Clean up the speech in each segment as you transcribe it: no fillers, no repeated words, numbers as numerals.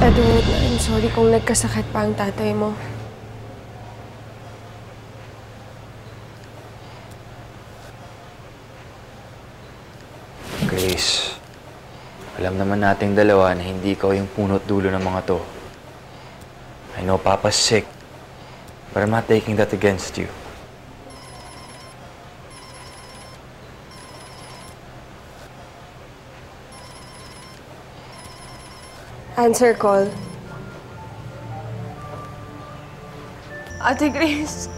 Edward, I'm sorry kung nagkasakit pa ang tatay mo. Grace, alam naman nating dalawa na hindi ikaw yung punot dulo ng mga to. I know Papa's sick, but I'm not taking that against you. Answer call. Ate Grace.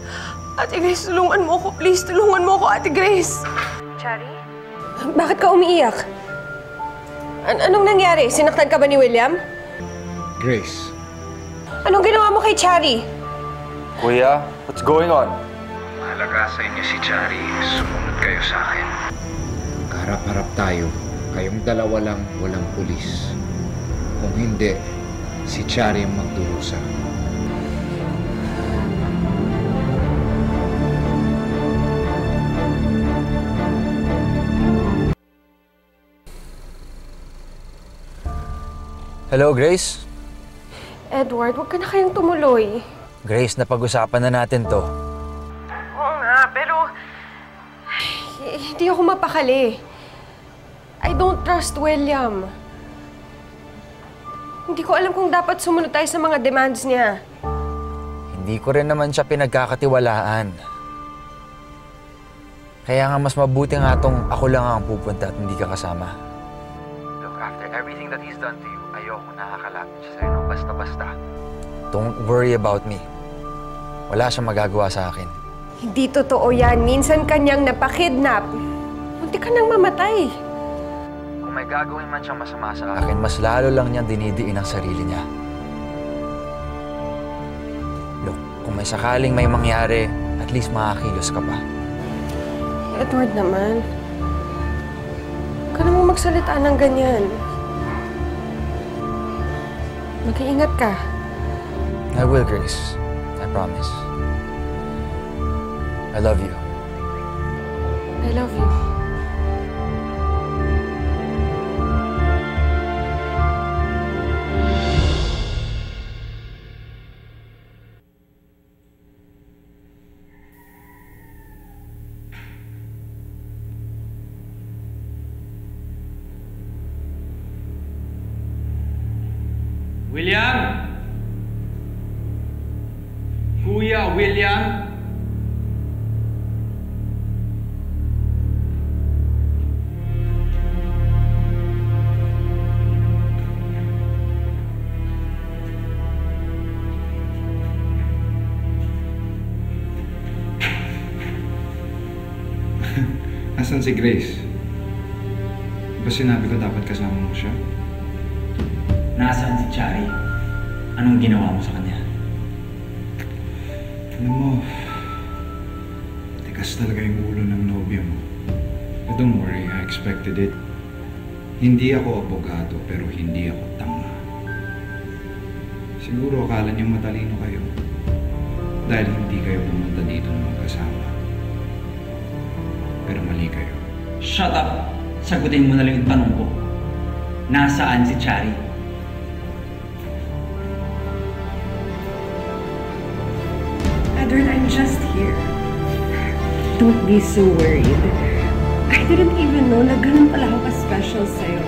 Ate Grace, tulungan mo ako. Please, tulungan mo ako, Ate Grace. Chari? Bakit ka umiiyak? Anong nangyari? Sinaktan ka ba ni William? Grace. Anong ginawa mo kay Chari? Kuya, what's going on? Mahalaga sa inyo si Chari. Sumunod kayo sa akin. Harap-harap tayo. Kayong dalawa lang, walang pulis. Kung hindi, si Chari ang magdurusa. Hello, Grace? Edward, huwag ka na kayang tumuloy. Grace, napag-usapan na natin to. Oo nga, pero hindi ako mapakali. I don't trust William. Hindi ko alam kung dapat sumunod tayo sa mga demands niya. Hindi ko rin naman siya pinagkakatiwalaan. Kaya nga mas mabuti nga tong ako lang ang pupunta at hindi ka kasama. Look, after everything that he's done to you, ayoko nakakalapit siya sa'yo nung basta-basta. Don't worry about me. Wala siyang magagawa sa akin. Hindi totoo yan. Minsan kanyang napakidnap. Munti ka nang mamatay. Kung may gagawin man siyang masama sa akin, mas lalo lang niyang dinidiin ang sarili niya. Look, kung may sakaling may mangyari, at least makakilos ka pa. Edward naman. Huwag ka namang magsalita ng ganyan. Mag-iingat ka. I will, Grace. I promise. I love you. I love you. William! Kuya William! Nasaan si Grace? Ba sinabi ko dapat kasama mo siya? Nasaan si Chari? Anong ginawa mo sa kanya? Alam mo, tigas talaga yung ulo ng nobya mo. But don't worry, I expected it. Hindi ako abogado, pero hindi ako tanga. Siguro akala niyo matalino kayo. Dahil hindi kayo pumunta dito na magkasama. Pero mali kayo. Shut up! Sagutin mo na lang yung tanong ko. Nasaan si Chari? Edward, I'm just here. Don't be so worried. I didn't even know na ganun pala ako ka-special sa'yo.